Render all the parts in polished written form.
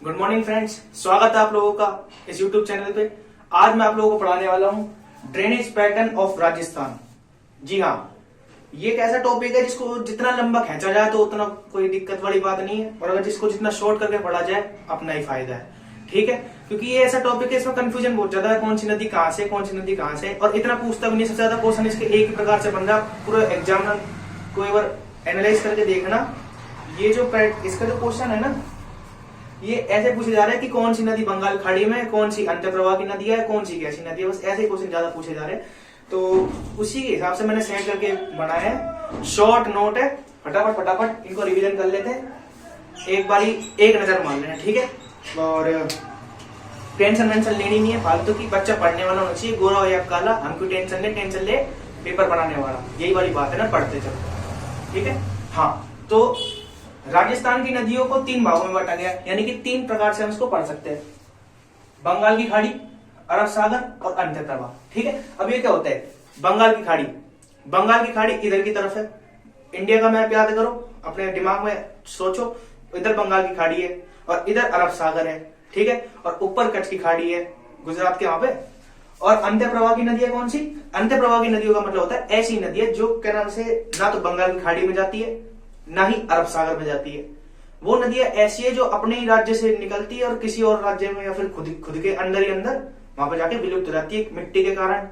Good morning friends, स्वागत है आप लोगों का इस यूट्यूब चैनल पे। आज मैं आप लोगों को पढ़ाने वाला हूँ ड्रेनेज पैटर्न ऑफ राजस्थान। जी हाँ, ये एक ऐसा टॉपिक है जिसको जितना लंबा खींचा जाए तो उतना कोई दिक्कत वाली बात नहीं है, और अगर जिसको जितना शॉर्ट करके पढ़ा जाए अपना ही फायदा है। ठीक है, क्योंकि ये ऐसा टॉपिक है, इसमें कंफ्यूजन बहुत ज्यादा है, कौन सी नदी कहाँ से, कौन सी नदी कहाँ से, और इतना पूछता भी नहीं। सबसे ज्यादा क्वेश्चन इसके एक ही प्रकार से बन रहा। पूरा एग्जाम को एक बार एनालाइज करके देखना। ये जो इसका जो क्वेश्चन है ना, ये ऐसे पूछे जा रहे हैं कि कौन सी नदी बंगाल खाड़ी में, कौन सी अंतर प्रवाह की नदी है, कौन सी कैसी नदी है, बस ऐसे क्वेश्चन ज्यादा पूछे जा रहे हैं। तो उसी के हिसाब से मैंने सेट करके बनाया है। शॉर्ट नोट है, फटाफट फटाफट इनको रिवीजन कर लेते हैं, एक बारी एक नजर मार लेना। ठीक है, और टेंशन वेंशन लेनी नहीं है फालतू की। बच्चा पढ़ने वाला होना चाहिए, गोरा हो या काला, हमको टेंशन ले पेपर बनाने वाला, यही वाली बात है ना, पढ़ते चलो। ठीक है, हाँ, तो राजस्थान की नदियों को तीन भागों में बांटा गया, यानी कि तीन प्रकार से हम इसको पढ़ सकते हैं: बंगाल की खाड़ी, अरब सागर और अंतर प्रवाह। ठीक है, अब ये क्या होता है? बंगाल की खाड़ी, बंगाल की खाड़ी इधर की तरफ है। इंडिया का मैप याद करो, अपने दिमाग में सोचो, इधर बंगाल की खाड़ी है और इधर अरब सागर है। ठीक है, और ऊपर कच्छ की खाड़ी है गुजरात के वहां पे। और अंतर प्रवाह की नदी है कौन सी? अंतर प्रवाह की नदियों का मतलब होता है ऐसी नदी है जो क्या नाम से ना तो बंगाल की खाड़ी में जाती है ना ही अरब सागर में जाती है। वो नदियां ऐसी है जो अपने ही राज्य से निकलती है और किसी और राज्य में या फिर खुद के अंदर ही अंदर वहां पर जाके विलुप्त हो जाती है, मिट्टी के कारण।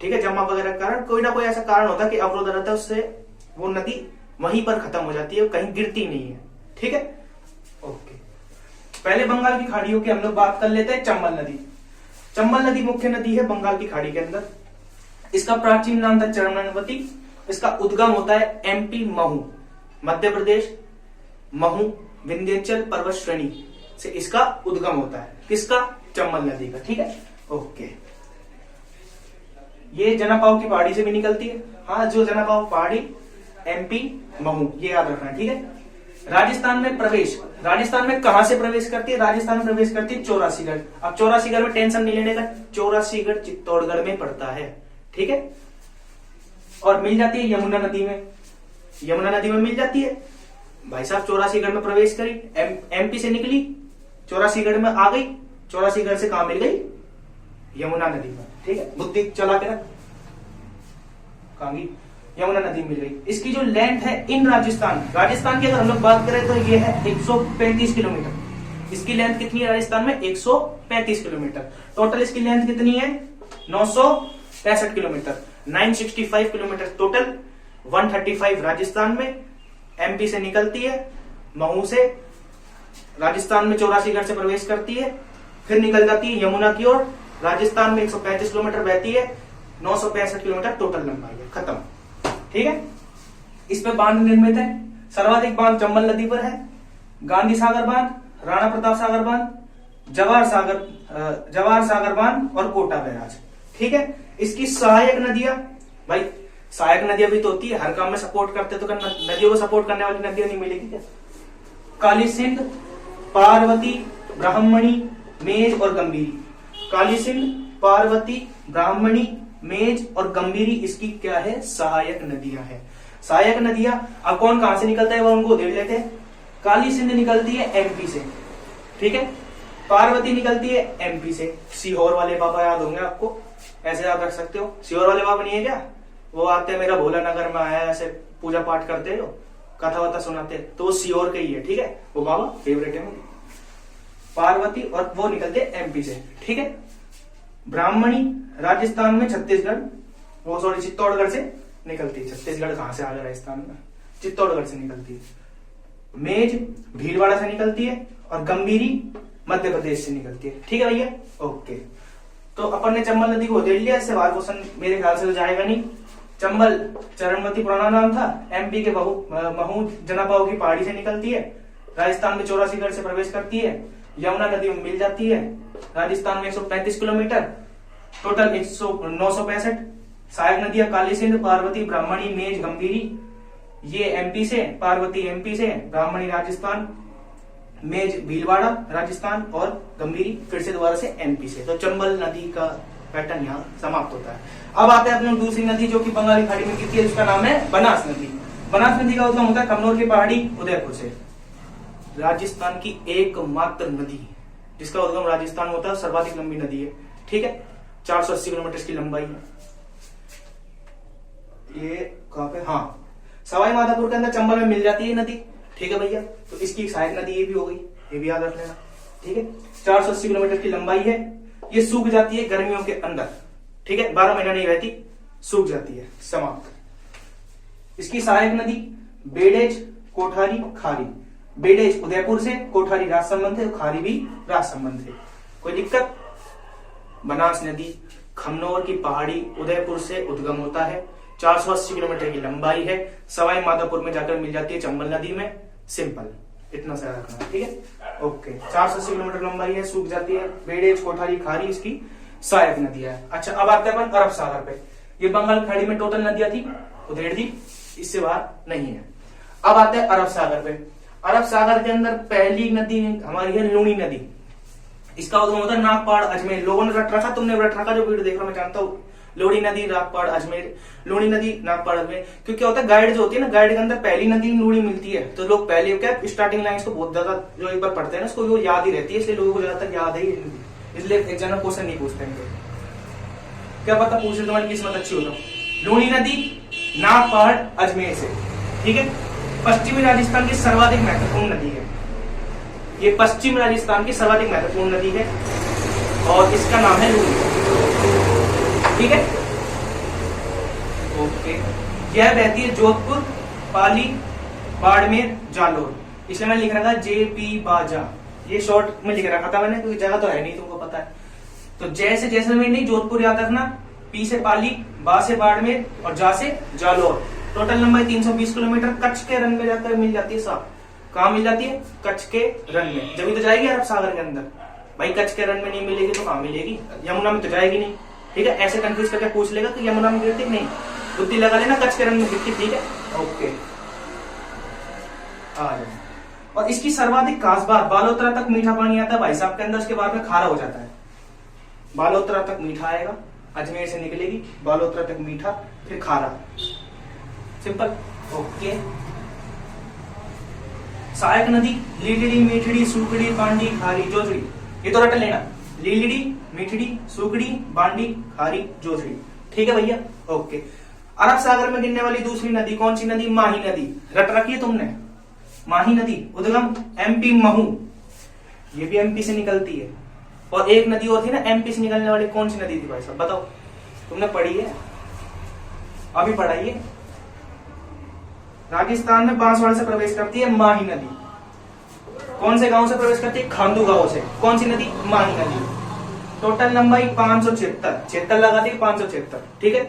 ठीक है, जमा वगैरह के कारण, कोई ना कोई ऐसा कारण होता है कि अवरोध रहता है, उससे वो नदी वहीं पर खत्म हो जाती है, कहीं गिरती नहीं है। ठीक है, ओके। पहले बंगाल की खाड़ियों की हम लोग बात कर लेते हैं। चंबल नदी, चंबल नदी मुख्य नदी है बंगाल की खाड़ी के अंदर। इसका प्राचीन नाम था चरमनवती। इसका उद्गम होता है एमपी महू, मध्य प्रदेश, महू विंध्याचल पर्वत श्रेणी से इसका उद्गम होता है। किसका? चंबल नदी का। ठीक है, ओके। ये जनापाव की पहाड़ी से भी निकलती है। हाँ, जो जनापाव पहाड़ी एमपी महू, ये याद रखना है। ठीक है, राजस्थान में प्रवेश, राजस्थान में कहां से प्रवेश करती है? राजस्थान में प्रवेश करती है चौरासीगढ़। अब चौरासीगढ़ में टेंशन नहीं लेने का, चौरासीगढ़ चित्तौड़गढ़ में पड़ता है। ठीक है, और मिल जाती है यमुना नदी में, यमुना नदी में मिल जाती है। भाई साहब, चौरासीगढ़ में प्रवेश करी, एमपी से निकली, चौरासीगढ़ में आ गई, चौरासीगढ़ से कहां मिल गई? यमुना नदी में। ठीक है, बुद्धि चला के रख, कहां? यमुना नदी मिल गई। इसकी जो लेंथ है इन राजस्थान, राजस्थान की अगर हम लोग बात करें तो ये है 135 किलोमीटर। इसकी लेंथ कितनी है राजस्थान में? 135 किलोमीटर। टोटल इसकी लेंथ कितनी है? 965 किलोमीटर, 965 किलोमीटर टोटल। 135 राजस्थान में, एमपी से निकलती है, महू से, राजस्थान में चौरासीगढ़ से प्रवेश करती है, फिर निकल जाती है यमुना की ओर। राजस्थान में 135 किलोमीटर बहती है, 965 किलोमीटर टोटल लंबाई है, खत्म। ठीक है, इस पे बांध निर्मित है। सर्वाधिक बांध चंबल नदी पर है। गांधी सागर बांध, राणा प्रताप सागर बांध, जवाहर सागर बांध और कोटा बैराज। ठीक है, इसकी सहायक नदियां, भाई सहायक नदियां भी तो होती है, हर काम में सपोर्ट करते तो नदियों को सपोर्ट करने वाली नदियां नहीं मिलेगी क्या? काली सिंध, पार्वती, ब्राह्मणी, मेज और गंभीरी। काली सिंध, पार्वती, ब्राह्मणी, मेज और गंभीरी इसकी क्या है? सहायक नदियां हैं। सहायक नदियां, अब कौन कहां से निकलता है वो उनको देख लेते हैं। काली सिंध निकलती है एमपी से। ठीक है, पार्वती निकलती है एमपी से। सीहोर वाले बाबा याद होंगे आपको, ऐसे याद रख सकते हो। सीहोर वाले बाबा नहीं है क्या? वो आते हैं, मेरा भोला नगर में आया, ऐसे पूजा पाठ करते हो, कथा वथा सुनाते, तो वो सीहोर के ही है। ठीक है, वो बाबा फेवरेट है मेरे। पार्वती और वो निकलते एमपी से। ठीक है, ब्राह्मणी राजस्थान में छत्तीसगढ़, वो सॉरी चित्तौड़गढ़ से निकलती है। छत्तीसगढ़ कहां से आ गया राजस्थान में? चित्तौड़गढ़ से निकलती है। मेज भीलवाड़ा से निकलती है और गंभीरी मध्य प्रदेश से निकलती है। ठीक है भैया, ओके। तो अपन ने चंबल नदी को देख लिया, इससे बाहर क्वेश्चन मेरे ख्याल से तो जाएगा नहीं। चंबल चरणवती पुराना नाम था, एमपी के महू जनापाव की पहाड़ी से निकलती है, राजस्थान में चौरासीगढ़ से प्रवेश करती है, यमुना नदी में मिल जाती है। राजस्थान में 135 किलोमीटर टोटल, 965। सहायक नदियां काली सिंध, पार्वती, ब्राह्मणी, मेज, गंभीरी, ये एमपी से, पार्वती एमपी से, ब्राह्मणी राजस्थान, मेज भीलवाड़ा राजस्थान और गंभीरी फिर से दोबारा से एमपी से। तो चंबल नदी का पैटर्न यहाँ समाप्त होता है। अब आते हैं अपनी दूसरी नदी जो कि बंगाली खाड़ी में गिरती है, उसका नाम है बनास नदी। बनास नदी का उद्गम होता है कमनौर की पहाड़ी उदयपुर से। राजस्थान की एकमात्र नदी जिसका उद्गम राजस्थान में होता है, सर्वाधिक लंबी नदी है, ठीक है, 480 किलोमीटर इसकी लंबाई है। ये कहां पे, हाँ, सवाई माधोपुर के अंदर चंबल में मिल जाती है नदी, ठीक है भैया। तो इसकी सहायक नदी ये भी हो गई, ये भी याद रख लेना, ठीक है। 480 किलोमीटर की लंबाई है, ये सूख जाती है गर्मियों के अंदर, ठीक है, 12 महीना नहीं रहती, सूख जाती है, समाप्त। इसकी सहायक नदी बेडेज, कोठारी, खारी। बेडेज उदयपुर से, कोठारी राजसमंद है, खारी भी राजसमंद है। कोई दिक्कत? बनास नदी खमनोर की पहाड़ी उदयपुर से उद्गम होता है, 480 किलोमीटर की लंबाई है, सवाई माधोपुर में जाकर मिल जाती है चंबल नदी में, सिंपल, इतना सा रखना, ठीक है, ओके। 480 किलोमीटर लंबाई है, सूख जाती है, बेडेज, कोठारी, खारी इसकी सहायक नदी है। अच्छा, अब आते हैं अपन अरब सागर पे। ये बंगाल की खाड़ी में टोटल नदियां थी, उधेड़ दी, इससे बाहर नहीं है। अब आते हैं अरब सागर पे। अरब सागर के अंदर पहली नदी हमारी है लूनी नदी, इसका उद्गम होता है नागपाड़, अजमेर। लोगों ने रट रखा, तुमने रट रखा, जो वीडियो देख रहा मैं जानता हूँ, लोनी नदी, नागपाड़, अजमेर, लोनी नदी, नागपाड़, अजमेर। क्योंकि क्या होता है, गाइड जो होती है ना, गाइड के अंदर पहली नदी लूनी मिलती है, तो लोग पहले क्या स्टार्टिंग लाइंस को बहुत ज्यादा जो एक बार पढ़ते हैं ना, उसको वो याद ही रहती है, इसलिए लोगों को ज्यादातर याद है, इसलिए एग्जाम में क्वेश्चन नहीं पूछते हैं। क्या पता पूछ ले, तुम्हारी किस्मत अच्छी हो तो। लूनी नदी नागपाड़, अजमेर से, ठीक है, पश्चिमी राजस्थान की सर्वाधिक महत्वपूर्ण नदी है। ये पश्चिम राजस्थान की सर्वाधिक महत्वपूर्ण नदी है और इसका नाम है लूनी, ठीक है, ओके। यह बहती है जोधपुर, पाली, बाड़मेर, जालोर। इसलिए मैंने लिख रखा JP बाजा, ये शॉर्ट में लिख रखा था मैंने, क्योंकि जगह तो है नहीं, तुमको पता है। तो जैसे जैसलमेर नहीं, जोधपुर याद रखना, पी से पाली, बा से बाड़मेर और जा से जालोर। टोटल लंबाई 320 किलोमीटर, कच्छ के रन में जाकर मिल जाती है साहब। कहाँ मिल जाती है? कच्छ के रन में, जब तो जाएगी अरब सागर के अंदर। भाई कच्छ के रन में नहीं मिलेगी तो कहाँ मिलेगी? यमुना में तो जाएगी नहीं, ठीक है। ऐसे कंफ्यूज करके पूछ लेगा कि यमुना में गिरती नहीं, बुद्धि लगा लेना, कच्छ के रन में गिरती, ठीक है, ओके। आ जाए। और इसकी सर्वाधिक खास बात, बालोतरा तक मीठा पानी आता है भाई साहब के अंदर, उसके बाद में खारा हो जाता है। बालोतरा तक मीठा आएगा, अजमेर से निकलेगी, बालोतरा तक मीठा, फिर खारा, सिंपल, ओके। सहायक नदी लीलड़ी, मीठड़ी, सूकड़ी, बांडी, खारी, जोजड़ी। ये तो रट लेना, लीलड़ी, मीठड़ी, सूकड़ी, बांडी, खारी, जोजड़ी, ठीक है भैया, ओके। अरब सागर में गिरने वाली दूसरी नदी कौन सी नदी? माही नदी, रट रखी है तुमने, माही नदी, उद्गम MP महू, ये भी MP से निकलती है। और एक नदी और थी ना MP से निकलने वाली, कौन सी नदी थी भाई साहब, बताओ, तुमने पढ़ी है, अभी पढ़ाइए। राजस्थान में बांसवाड़ा से प्रवेश करती है माही नदी। कौन से गांव से प्रवेश करती है? खांडू गांव से। कौन सी नदी? माही नदी। टोटल लंबाई 576, 76 लगाती है, 576, ठीक है।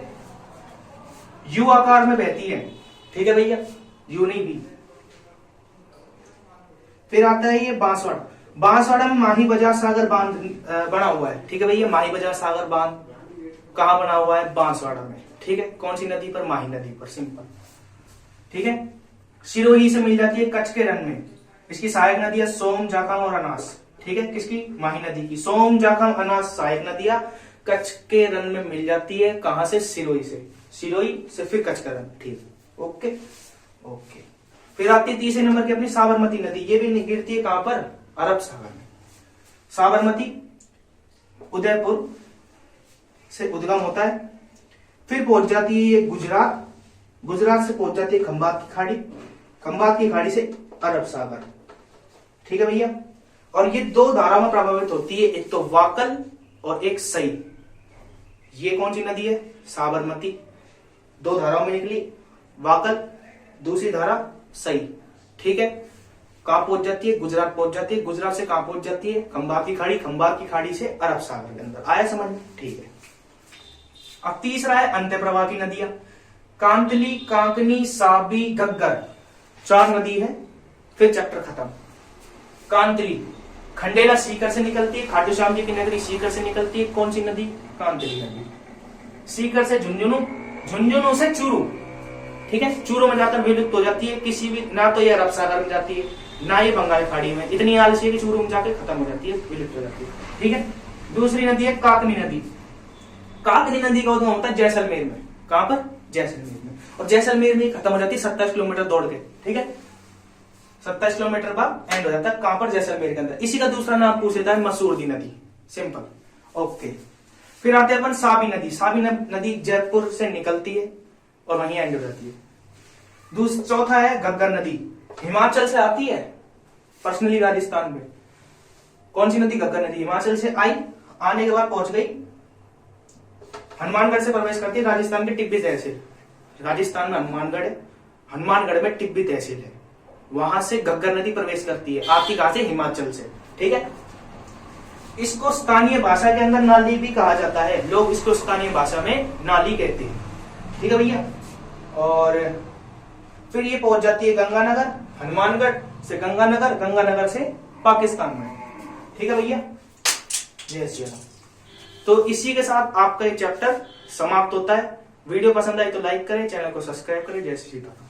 यू आकार में बहती है, ठीक है भैया, यू नहीं भी। फिर आता है ये बांसवाड़ा। बांसवाड़ा में माही बजाज सागर बांध बना हुआ है, ठीक है भैया। माही बजाज सागर बांध कहां बना हुआ है? बांसवाड़ा में, ठीक है। कौन सी नदी पर? माही नदी पर, सिंपल, ठीक है। सिरोही से मिल जाती है कच्छ के रन में। इसकी सहायक नदी है सोम, जाखम और अनास, ठीक है। किसकी? माही नदी की। सोम, जाखम, अनास सहायक नदियां कच्छ के रन में मिल जाती है। कहां से? सिरोही से। सिरोही से फिर कच्छ का रन, ठीक, ओके ओके। फिर आती है तीसरे नंबर की अपनी साबरमती नदी। ये भी गिरती है कहां पर? अरब सागर में। साबरमती उदयपुर से उद्गम होता है, फिर पहुंच जाती है ये गुजरात, गुजरात से पहुंच जाती है खंबात की खाड़ी, खंबात की खाड़ी से अरब सागर, ठीक है भैया। और ये दो धाराओं में प्रभावित होती है, एक तो वाकल और एक सई। ये कौन सी नदी है? साबरमती। दो धाराओं में निकली, वाकल, दूसरी धारा सई, ठीक है। कहां पहुंच जाती है? गुजरात पहुंच जाती है। गुजरात से कहां पहुंच जाती है? खंबात की खाड़ी, खंबात की खाड़ी से अरब सागर के अंदर। आया समझ में? ठीक है। अब तीसरा है अंत्य प्रवाह की नदियां। कांतली, कांकनी, साबी, घग्गर, 4 नदी है, फिर चैप्टर खत्म। कांतली खंडेला सीकर से निकलती है, खाटू श्याम जी की नगरी सीकर से निकलती है। कौन सी नदी? कांतली नदी। सीकर से झुंझुनू, झुंझुनू से चूरू, ठीक है। चूरू में जाकर विलुप्त हो जाती है। किसी भी, ना तो ये अरब सागर में जाती है, ना ये बंगाल खाड़ी में। इतनी आलसी है कि चूरू में जाकर खत्म हो जाती है, विलुप्त हो जाती है, ठीक है। दूसरी नदी है काकनी नदी। काकनी नदी का उद्गम होता है जैसलमेर में। कहां पर? जैसलमेर में। और जैसलमेर में खत्म हो जाती है 27 किलोमीटर दौड़ के, ठीक है। 27 किलोमीटर बाद एंड हो जाता है, कहां पर, जैसलमेर के अंदर। इसी का दूसरा नाम पूछ लेता है मसूरदी नदी, सिंपल। ओके, फिर आते हैं अपन साबी नदी। साबी नदी जयपुर से निकलती है और वहीं एंड हो जाती है। चौथा है घग्गर नदी, हिमाचल से आती है, पर्सनली राजस्थान में। कौन सी नदी? घग्गर नदी। हिमाचल से आई, आने के बाद पहुंच गई हनुमानगढ़ से प्रवेश करती है राजस्थान की टिब्बी तहसील। राजस्थान में हनुमानगढ़ है, हनुमानगढ़ में टिब्बी तहसील है, वहां से घग्गर नदी प्रवेश करती है। आती कहां से? हिमाचल से, ठीक है। इसको स्थानीय भाषा के अंदर नाली भी कहा जाता है, लोग इसको स्थानीय भाषा में नाली कहते हैं, ठीक है भैया। और फिर ये पहुंच जाती है गंगानगर, हनुमानगढ़ से गंगानगर, गंगानगर से पाकिस्तान में, ठीक है भैया। जय श्री राम। तो इसी के साथ आपका ये चैप्टर समाप्त होता है। वीडियो पसंद आई तो लाइक करें, चैनल को सब्सक्राइब करें। जय श्री राम।